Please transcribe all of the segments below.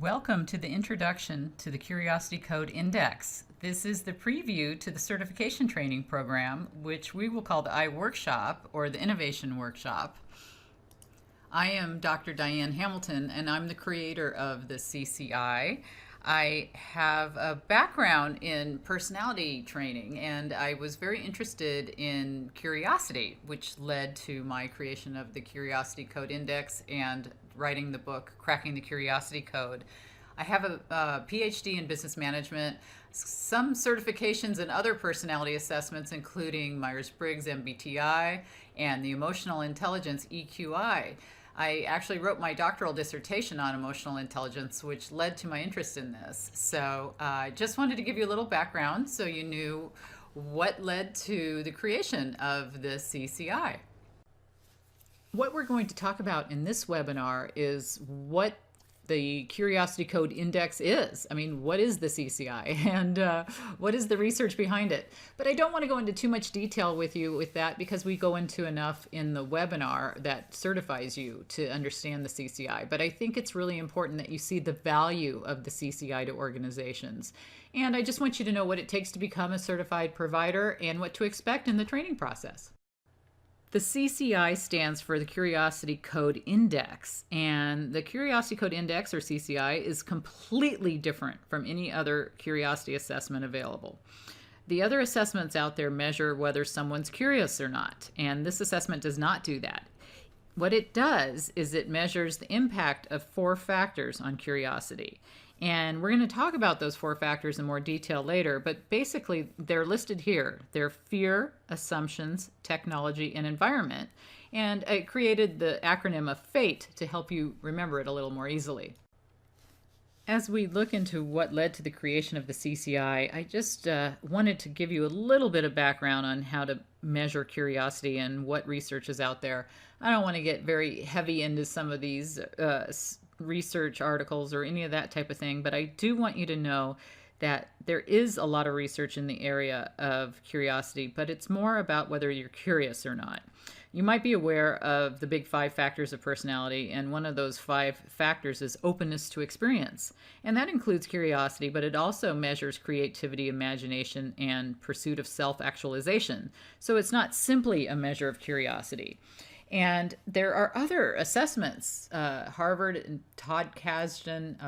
Welcome to the introduction to the Curiosity Code Index. This is the preview to the certification training program, which we will call the iWorkshop or the Innovation Workshop. I am Dr. Diane Hamilton, and I'm the creator of the CCI. I have a background in personality training, and I was very interested in curiosity, which led to my creation of the Curiosity Code Index and writing the book, Cracking the Curiosity Code. I have a PhD in business management, some certifications and other personality assessments, including Myers-Briggs MBTI and the Emotional Intelligence EQI. I actually wrote my doctoral dissertation on emotional intelligence, which led to my interest in this. So I just wanted to give you a little background so you knew what led to the creation of the CCI. What we're going to talk about in this webinar is what the Curiosity Code Index is. I mean, what is the CCI and what is the research behind it? But I don't want to go into too much detail with you with that because we go into enough in the webinar that certifies you to understand the CCI. But I think it's really important that you see the value of the CCI to organizations. And I just want you to know what it takes to become a certified provider and what to expect in the training process. The CCI stands for the Curiosity Code Index, and the Curiosity Code Index, or CCI, is completely different from any other curiosity assessment available. The other assessments out there measure whether someone's curious or not, and this assessment does not do that. What it does is it measures the impact of 4 factors on curiosity. And we're going to talk about those 4 factors in more detail later, but basically they're listed here. They're fear, assumptions, technology, and environment. And I created the acronym of FATE to help you remember it a little more easily. As we look into what led to the creation of the CCI, I just wanted to give you a little bit of background on how to measure curiosity and what research is out there. I don't want to get very heavy into some of these research articles or any of that type of thing, but I do want you to know that there is a lot of research in the area of curiosity, but it's more about whether you're curious or not. You might be aware of the big 5 factors of personality, and one of those 5 factors is openness to experience. And that includes curiosity, but it also measures creativity, imagination, and pursuit of self-actualization. So it's not simply a measure of curiosity. And there are other assessments, Harvard and Todd Kasdan,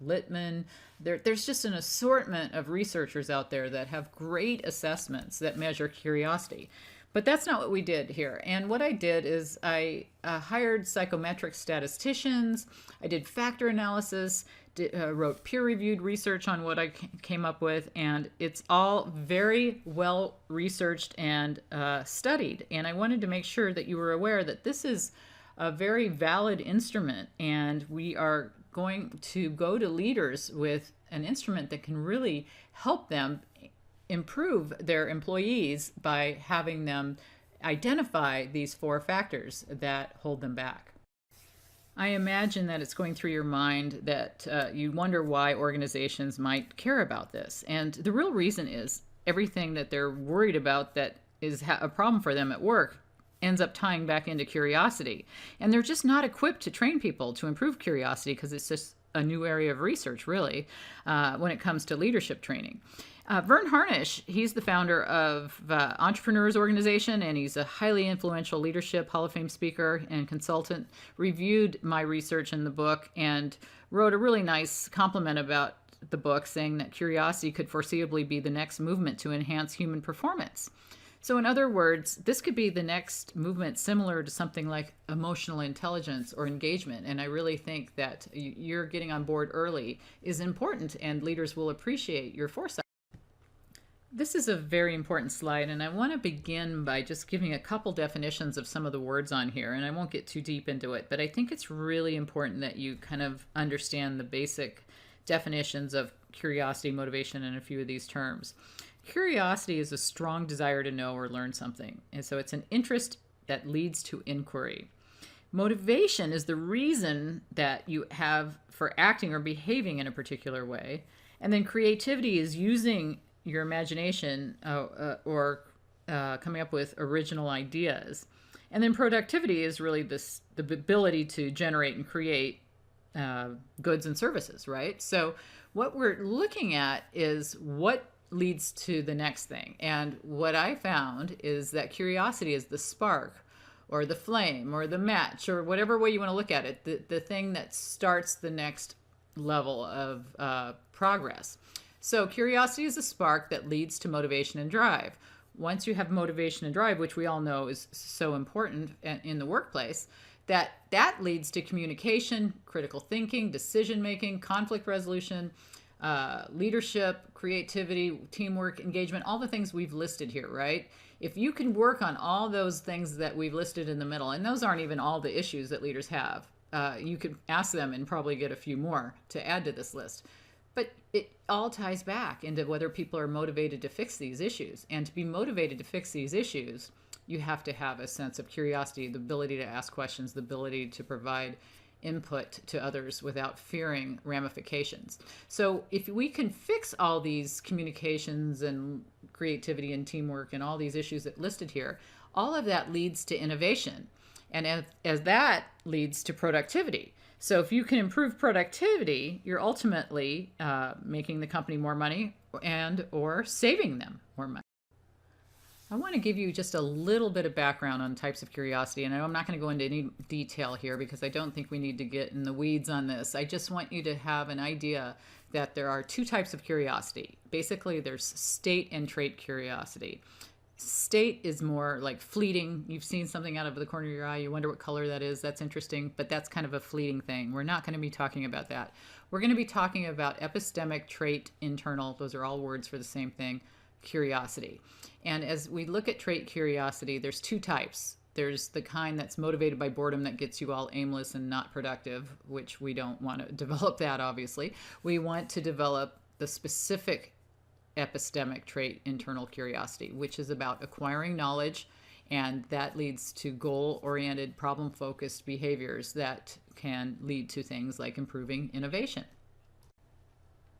Littman. There's just an assortment of researchers out there that have great assessments that measure curiosity. But that's not what we did here. And what I did is I hired psychometric statisticians, I did factor analysis, wrote peer-reviewed research on what I came up with, and it's all very well researched and studied. And I wanted to make sure that you were aware that this is a very valid instrument, and we are going to go to leaders with an instrument that can really help them improve their employees by having them identify these 4 factors that hold them back. I imagine that it's going through your mind that you wonder why organizations might care about this. And the real reason is everything that they're worried about that is a problem for them at work ends up tying back into curiosity. And they're just not equipped to train people to improve curiosity because it's just a new area of research, really, when it comes to leadership training. Vern Harnish, he's the founder of Entrepreneurs Organization, and he's a highly influential leadership Hall of Fame speaker and consultant, reviewed my research in the book and wrote a really nice compliment about the book, saying that curiosity could foreseeably be the next movement to enhance human performance. So in other words, this could be the next movement similar to something like emotional intelligence or engagement. And I really think that you're getting on board early is important, and leaders will appreciate your foresight. This is a very important slide, and I want to begin by just giving a couple definitions of some of the words on here, and I won't get too deep into it, but I think it's really important that you kind of understand the basic definitions of curiosity, motivation, and a few of these terms. Curiosity is a strong desire to know or learn something, and so it's an interest that leads to inquiry. Motivation is the reason that you have for acting or behaving in a particular way, and then creativity is using your imagination or coming up with original ideas. And then productivity is really the ability to generate and create goods and services, right? So what we're looking at is what leads to the next thing. And what I found is that curiosity is the spark or the flame or the match or whatever way you want to look at it, the thing that starts the next level of progress. So curiosity is a spark that leads to motivation and drive. Once you have motivation and drive, which we all know is so important in the workplace, that leads to communication, critical thinking, decision making, conflict resolution, leadership, creativity, teamwork, engagement, all the things we've listed here, right? If you can work on all those things that we've listed in the middle, and those aren't even all the issues that leaders have, you could ask them and probably get a few more to add to this list. But it all ties back into whether people are motivated to fix these issues. And to be motivated to fix these issues, you have to have a sense of curiosity, the ability to ask questions, the ability to provide input to others without fearing ramifications. So if we can fix all these communications and creativity and teamwork and all these issues that listed here, all of that leads to innovation. And as that leads to productivity. So if you can improve productivity, you're ultimately making the company more money and or saving them more money. I want to give you just a little bit of background on types of curiosity. And I know I'm not going to go into any detail here because I don't think we need to get in the weeds on this. I just want you to have an idea that there are two types of curiosity. Basically, there's state and trait curiosity. State is more like fleeting. You've seen something out of the corner of your eye. You wonder what color that is. That's interesting, but that's kind of a fleeting thing. We're not going to be talking about that. We're going to be talking about epistemic, trait, internal. Those are all words for the same thing, curiosity. And as we look at trait curiosity, there's two types. There's the kind that's motivated by boredom that gets you all aimless and not productive, which we don't want to develop that, obviously. We want to develop the specific epistemic trait, internal curiosity, which is about acquiring knowledge, and that leads to goal-oriented, problem-focused behaviors that can lead to things like improving innovation.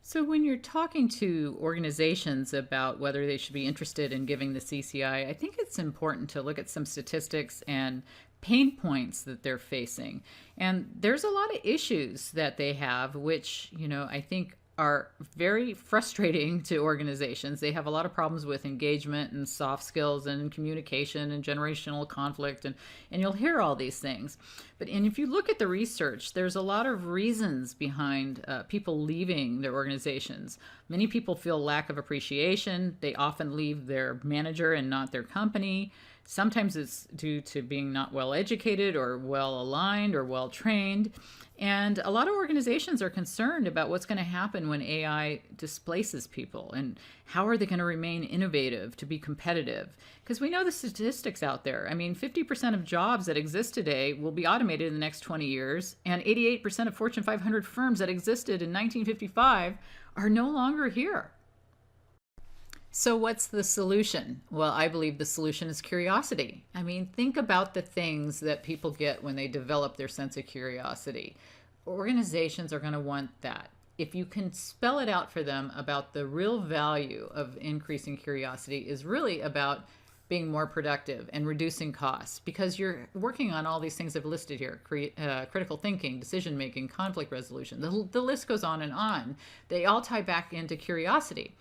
So when you're talking to organizations about whether they should be interested in giving the CCI, I think it's important to look at some statistics and pain points that they're facing. And there's a lot of issues that they have, which, I think are very frustrating to organizations. They have a lot of problems with engagement and soft skills and communication and generational conflict, and you'll hear all these things. And if you look at the research, there's a lot of reasons behind people leaving their organizations. Many people feel lack of appreciation. They often leave their manager and not their company. Sometimes it's due to being not well educated or well aligned or well trained. And a lot of organizations are concerned about what's going to happen when AI displaces people and how are they going to remain innovative to be competitive? Because we know the statistics out there. 50% of jobs that exist today will be automated in the next 20 years, and 88% of Fortune 500 firms that existed in 1955 are no longer here. So what's the solution? Well, I believe the solution is curiosity. Think about the things that people get when they develop their sense of curiosity. Organizations are going to want that. If you can spell it out for them about the real value of increasing curiosity is really about being more productive and reducing costs, because you're working on all these things I've listed here, critical thinking, decision-making, conflict resolution. The list goes on and on. They all tie back into curiosity.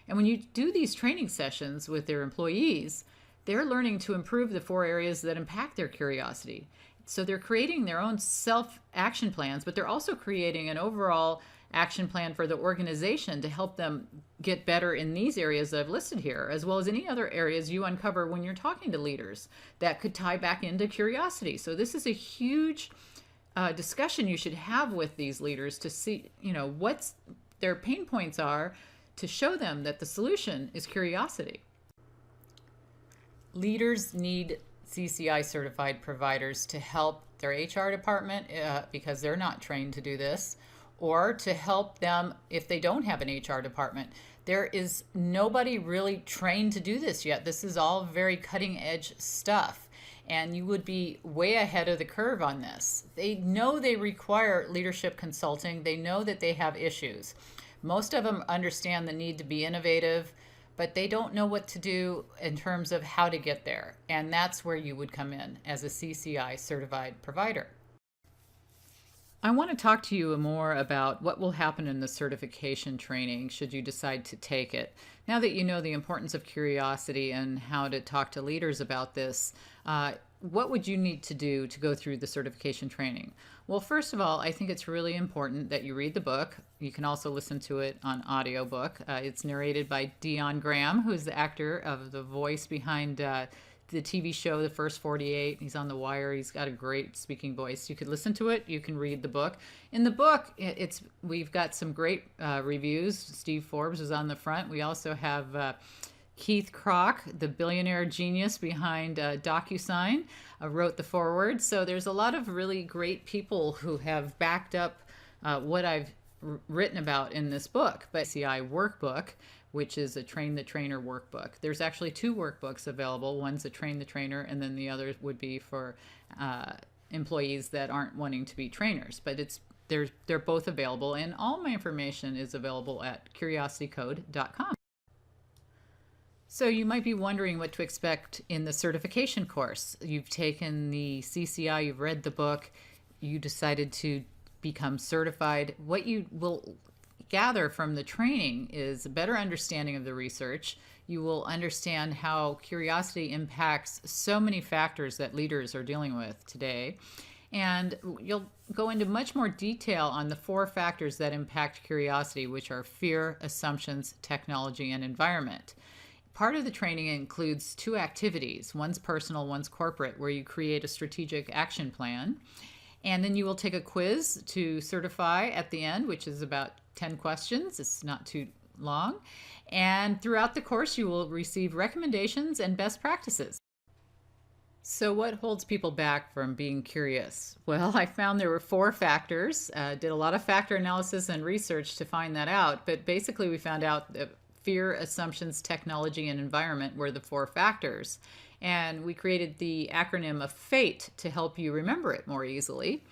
And when you do these training sessions with their employees, they're learning to improve the 4 areas that impact their curiosity. So they're creating their own self-action plans, but they're also creating an overall action plan for the organization to help them get better in these areas that I've listed here, as well as any other areas you uncover when you're talking to leaders that could tie back into curiosity. So this is a huge discussion you should have with these leaders to see, what their pain points are, to show them that the solution is curiosity. Leaders need CCI certified providers to help their HR department because they're not trained to do this, or to help them if they don't have an HR department. There is nobody really trained to do this yet. This is all very cutting edge stuff, and you would be way ahead of the curve on this. They know they require leadership consulting. They know that they have issues. Most of them understand the need to be innovative, but they don't know what to do in terms of how to get there. And that's where you would come in as a CCI certified provider. I want to talk to you more about what will happen in the certification training should you decide to take it. Now that you know the importance of curiosity and how to talk to leaders about this, what would you need to do to go through the certification training? Well, first of all, I think it's really important that you read the book. You can also listen to it on audiobook. It's narrated by Dion Graham, who is the actor of the voice behind the TV show The First 48. He's on The Wire. He's got a great speaking voice. You could listen to it. You can read the book. In the book, we've got some great reviews. Steve Forbes is on the front. We also have Keith Kroc, the billionaire genius behind DocuSign, wrote the foreword. So there's a lot of really great people who have backed up what I've written about in this book. But CI workbook, which is a Train the Trainer workbook. There's actually two workbooks available. One's a Train the Trainer, and then the other would be for employees that aren't wanting to be trainers. But they're both available, and all my information is available at curiositycode.com. So you might be wondering what to expect in the certification course. You've taken the CCI, you've read the book, you decided to become certified. What you will gather from the training is a better understanding of the research. You will understand how curiosity impacts so many factors that leaders are dealing with today. And you'll go into much more detail on the 4 factors that impact curiosity, which are fear, assumptions, technology, and environment. Part of the training includes 2 activities. One's personal, one's corporate, where you create a strategic action plan. And then you will take a quiz to certify at the end, which is about 10 questions. It's not too long. And throughout the course, you will receive recommendations and best practices. So what holds people back from being curious? Well, I found there were 4 factors. Did a lot of factor analysis and research to find that out. But basically, we found out that fear, assumptions, technology, and environment were the 4 factors. And we created the acronym of FATE to help you remember it more easily.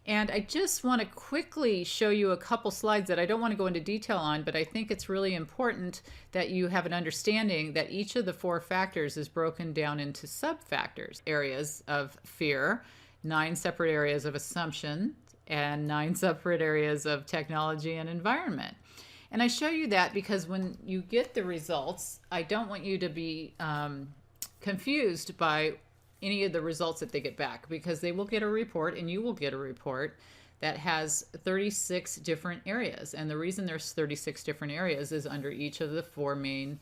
And I just want to quickly show you a couple slides that I don't want to go into detail on, but I think it's really important that you have an understanding that each of the 4 factors is broken down into sub-factors, areas of fear, 9 separate areas of assumption, and 9 separate areas of technology and environment. And I show you that because when you get the results, I don't want you to be confused by any of the results that they get back, because they will get a report and you will get a report that has 36 different areas. And the reason there's 36 different areas is under each of the 4 main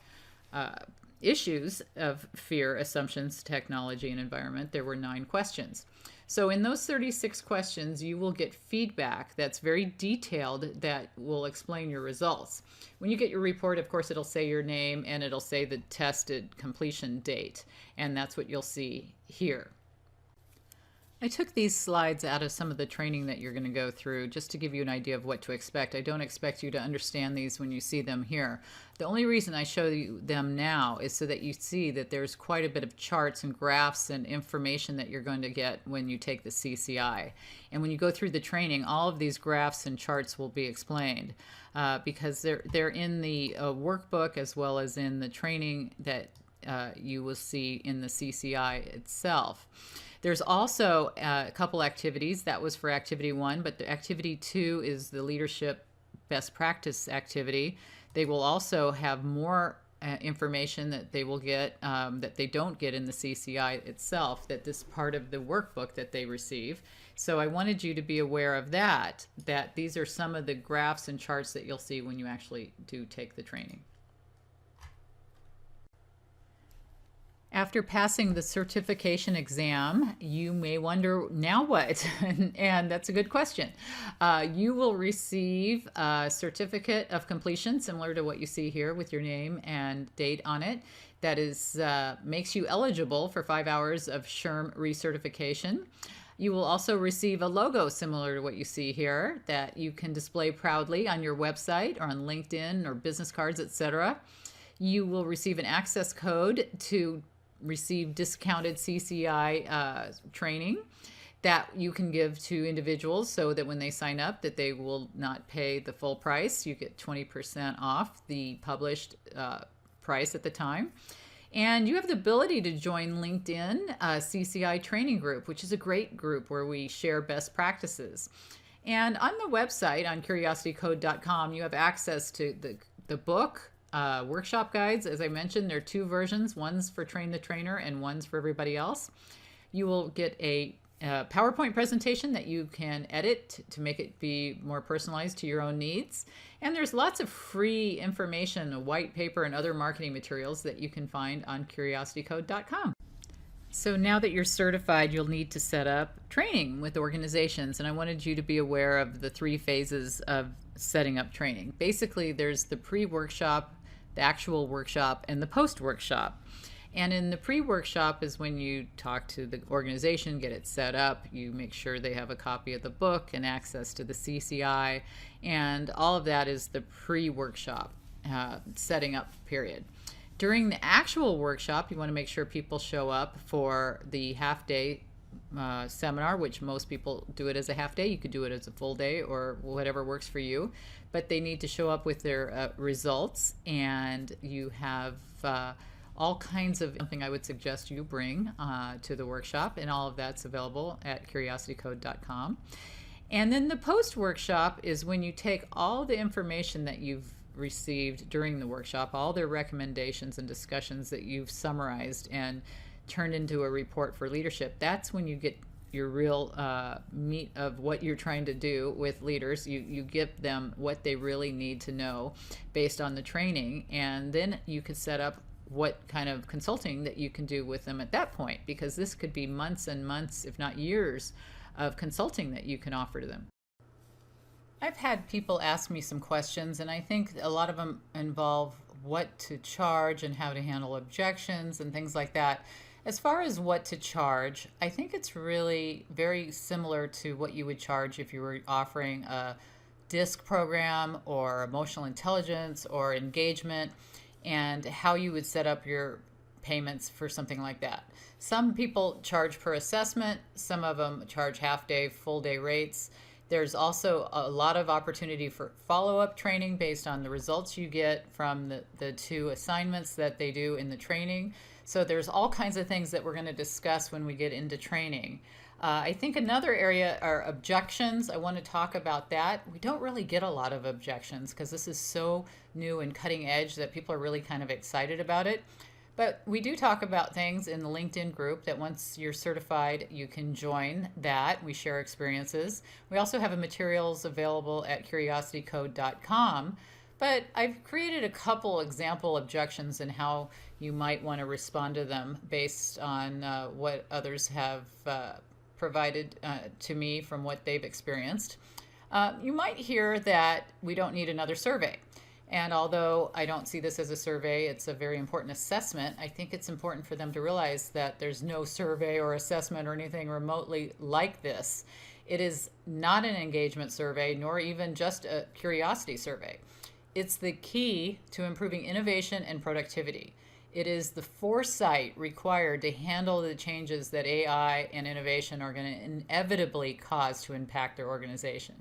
issues of fear, assumptions, technology, and environment, there were 9 questions. So in those 36 questions, you will get feedback that's very detailed that will explain your results. When you get your report, of course, it'll say your name and it'll say the tested completion date. And that's what you'll see here. I took these slides out of some of the training that you're going to go through just to give you an idea of what to expect. I don't expect you to understand these when you see them here. The only reason I show you them now is so that you see that there's quite a bit of charts and graphs and information that you're going to get when you take the CCI. And when you go through the training, all of these graphs and charts will be explained because they're in the workbook as well as in the training that you will see in the CCI itself. There's also a couple activities. That was for activity 1, but the activity 2 is the leadership best practice activity. They will also have more information that they will get that they don't get in the CCI itself, that this part of the workbook that they receive. So I wanted you to be aware of that these are some of the graphs and charts that you'll see when you actually do take the training. After passing the certification exam, you may wonder, now what? And that's a good question. You will receive a certificate of completion, similar to what you see here with your name and date on it. That is makes you eligible for 5 hours of SHRM recertification. You will also receive a logo similar to what you see here that you can display proudly on your website or on LinkedIn or business cards, etc. You will receive an access code to receive discounted CCI training that you can give to individuals so that when they sign up that they will not pay the full price. You get 20% off the published price at the time. And you have the ability to join LinkedIn CCI training group, which is a great group where we share best practices. And on the website, on curiositycode.com, you have access to the book, workshop guides. As I mentioned, there are two versions. One's for Train the Trainer and one's for everybody else. You will get a PowerPoint presentation that you can edit to make it be more personalized to your own needs. And there's lots of free information, a white paper and other marketing materials that you can find on curiositycode.com. So now that you're certified, you'll need to set up training with organizations. And I wanted you to be aware of the 3 phases of setting up training. Basically, there's the pre-workshop, the actual workshop, and the post-workshop. And in the pre-workshop is when you talk to the organization, get it set up, you make sure they have a copy of the book and access to the CCI, and all of that is the pre-workshop setting up period. During the actual workshop, you want to make sure people show up for the half-day seminar, which most people do it as a half-day. You could do it as a full day or whatever works for you, but they need to show up with their results, and you have all kinds of something I would suggest you bring to the workshop, and all of that's available at curiositycode.com. And then the post-workshop is when you take all the information that you've received during the workshop, all their recommendations and discussions that you've summarized and turned into a report for leadership. That's when you get your real meat of what you're trying to do with leaders. You give them what they really need to know based on the training, and then you could set up what kind of consulting that you can do with them at that point, because this could be months and months, if not years, of consulting that you can offer to them. I've had people ask me some questions, and I think a lot of them involve what to charge and how to handle objections and things like that. As far as what to charge, I think it's really very similar to what you would charge if you were offering a DISC program or emotional intelligence or engagement, and how you would set up your payments for something like that. Some people charge per assessment, some of them charge half-day, full-day rates. There's also a lot of opportunity for follow-up training based on the results you get from the 2 assignments that they do in the training. So there's all kinds of things that we're going to discuss when we get into training. I think another area are objections. I want to talk about that. We don't really get a lot of objections because this is so new and cutting edge that people are really kind of excited about it. But we do talk about things in the LinkedIn group that once you're certified, you can join that. We share experiences. We also have materials available at curiositycode.com. But I've created a couple example objections and how you might want to respond to them based on what others have provided to me from what they've experienced. You might hear that we don't need another survey. And although I don't see this as a survey, it's a very important assessment. I think it's important for them to realize that there's no survey or assessment or anything remotely like this. It is not an engagement survey, nor even just a curiosity survey. It's the key to improving innovation and productivity. It is the foresight required to handle the changes that AI and innovation are going to inevitably cause to impact their organization.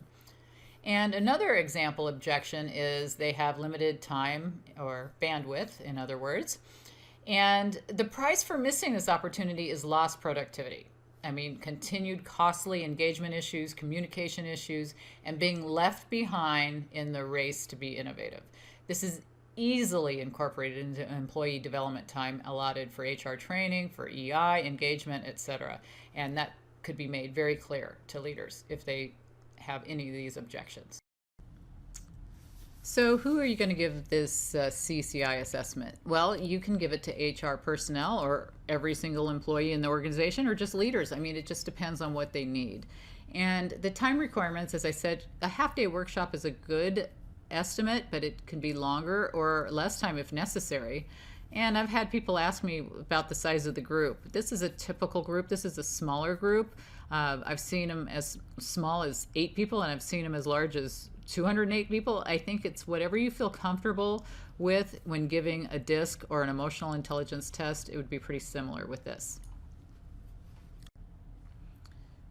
And another example objection is they have limited time or bandwidth, in other words. And the price for missing this opportunity is lost productivity. I mean, continued costly engagement issues, communication issues, and being left behind in the race to be innovative. This is easily incorporated into employee development time allotted for HR training, for EI, engagement, etc. And that could be made very clear to leaders if they have any of these objections. So who are you going to give this CCI assessment? Well, you can give it to HR personnel or every single employee in the organization, or just leaders. I mean, it just depends on what they need. And the time requirements, as I said, a half-day workshop is a good estimate, but it can be longer or less time if necessary. And I've had people ask me about the size of the group. This is a typical group. This is a smaller group. I've seen them as small as 8 people, and I've seen them as large as 208 people. I think it's whatever you feel comfortable with when giving a DISC or an emotional intelligence test. It would be pretty similar with this.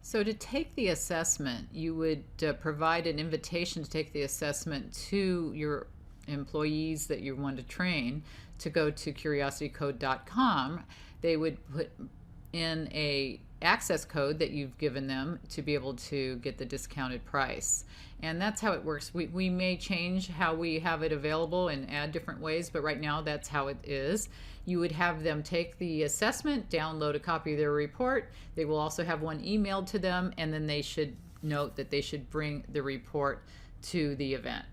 So to take the assessment, you would provide an invitation to take the assessment to your employees that you want to train to go to curiositycode.com. They would put in a access code that you've given them to be able to get the discounted price. And that's how it works. We may change how we have it available and add different ways, but right now that's how it is. You would have them take the assessment, download a copy of their report. They will also have one emailed to them, and then they should note that they should bring the report to the event.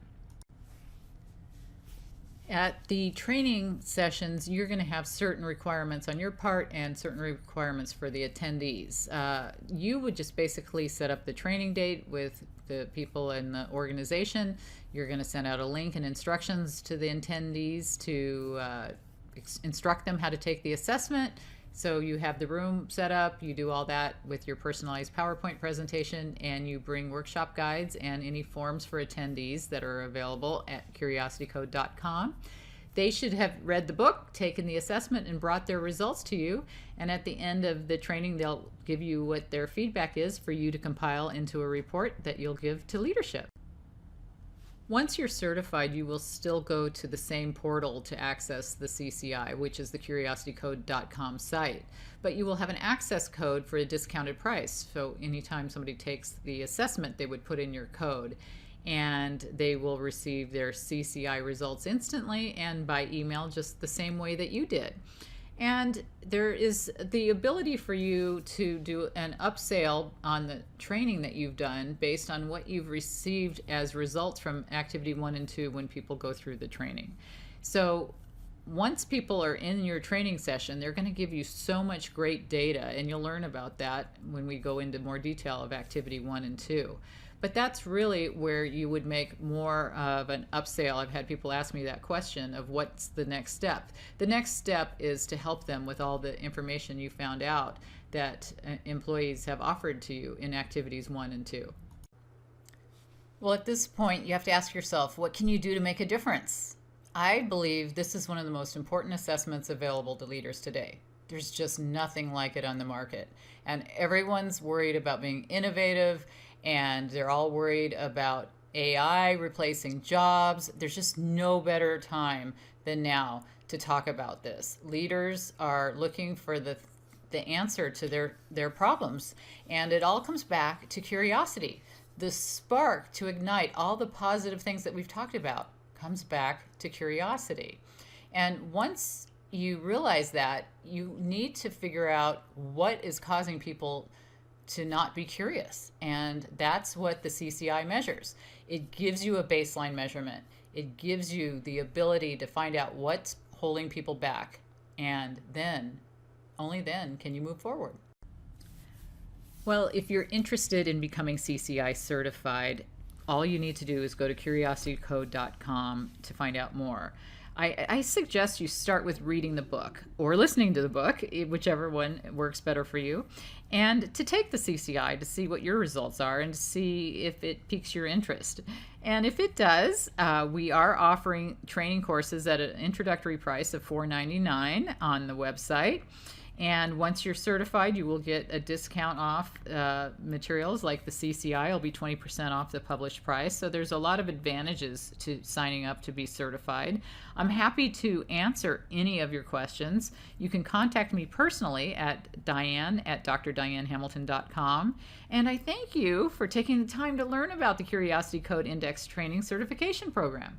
At the training sessions, you're going to have certain requirements on your part and certain requirements for the attendees. You would just basically set up the training date with the people in the organization. You're going to send out a link and instructions to the attendees to instruct them how to take the assessment. So you have the room set up, you do all that with your personalized PowerPoint presentation, and you bring workshop guides and any forms for attendees that are available at curiositycode.com. They should have read the book, taken the assessment, and brought their results to you. And at the end of the training, they'll give you what their feedback is for you to compile into a report that you'll give to leadership. Once you're certified, you will still go to the same portal to access the CCI, which is the curiositycode.com site. But you will have an access code for a discounted price. So anytime somebody takes the assessment, they would put in your code, and they will receive their CCI results instantly and by email, just the same way that you did. And there is the ability for you to do an upsell on the training that you've done based on what you've received as results from activity 1 and 2 when people go through the training. So once people are in your training session, they're going to give you so much great data, and you'll learn about that when we go into more detail of activity 1 and 2. But that's really where you would make more of an upsell. I've had people ask me that question of what's the next step. The next step is to help them with all the information you found out that employees have offered to you in activities 1 and 2. Well, at this point, you have to ask yourself, what can you do to make a difference? I believe this is one of the most important assessments available to leaders today. There's just nothing like it on the market. And everyone's worried about being innovative, and they're all worried about AI replacing jobs. There's just no better time than now to talk about this. Leaders are looking for the answer to their problems, and it all comes back to curiosity. The spark to ignite all the positive things that we've talked about comes back to curiosity. And once you realize that, you need to figure out what is causing people to not be curious. And that's what the CCI measures. It gives you a baseline measurement. It gives you the ability to find out what's holding people back. And then, only then, can you move forward. Well, if you're interested in becoming CCI certified, all you need to do is go to curiositycode.com to find out more. I suggest you start with reading the book or listening to the book, whichever one works better for you, and to take the CCI to see what your results are and to see if it piques your interest. And if it does, we are offering training courses at an introductory price of $4.99 on the website. And once you're certified, you will get a discount off materials like the CCI will be 20% off the published price. So there's a lot of advantages to signing up to be certified. I'm happy to answer any of your questions. You can contact me personally at diane@drdianehamilton.com. And I thank you for taking the time to learn about the Curiosity Code Index Training Certification Program.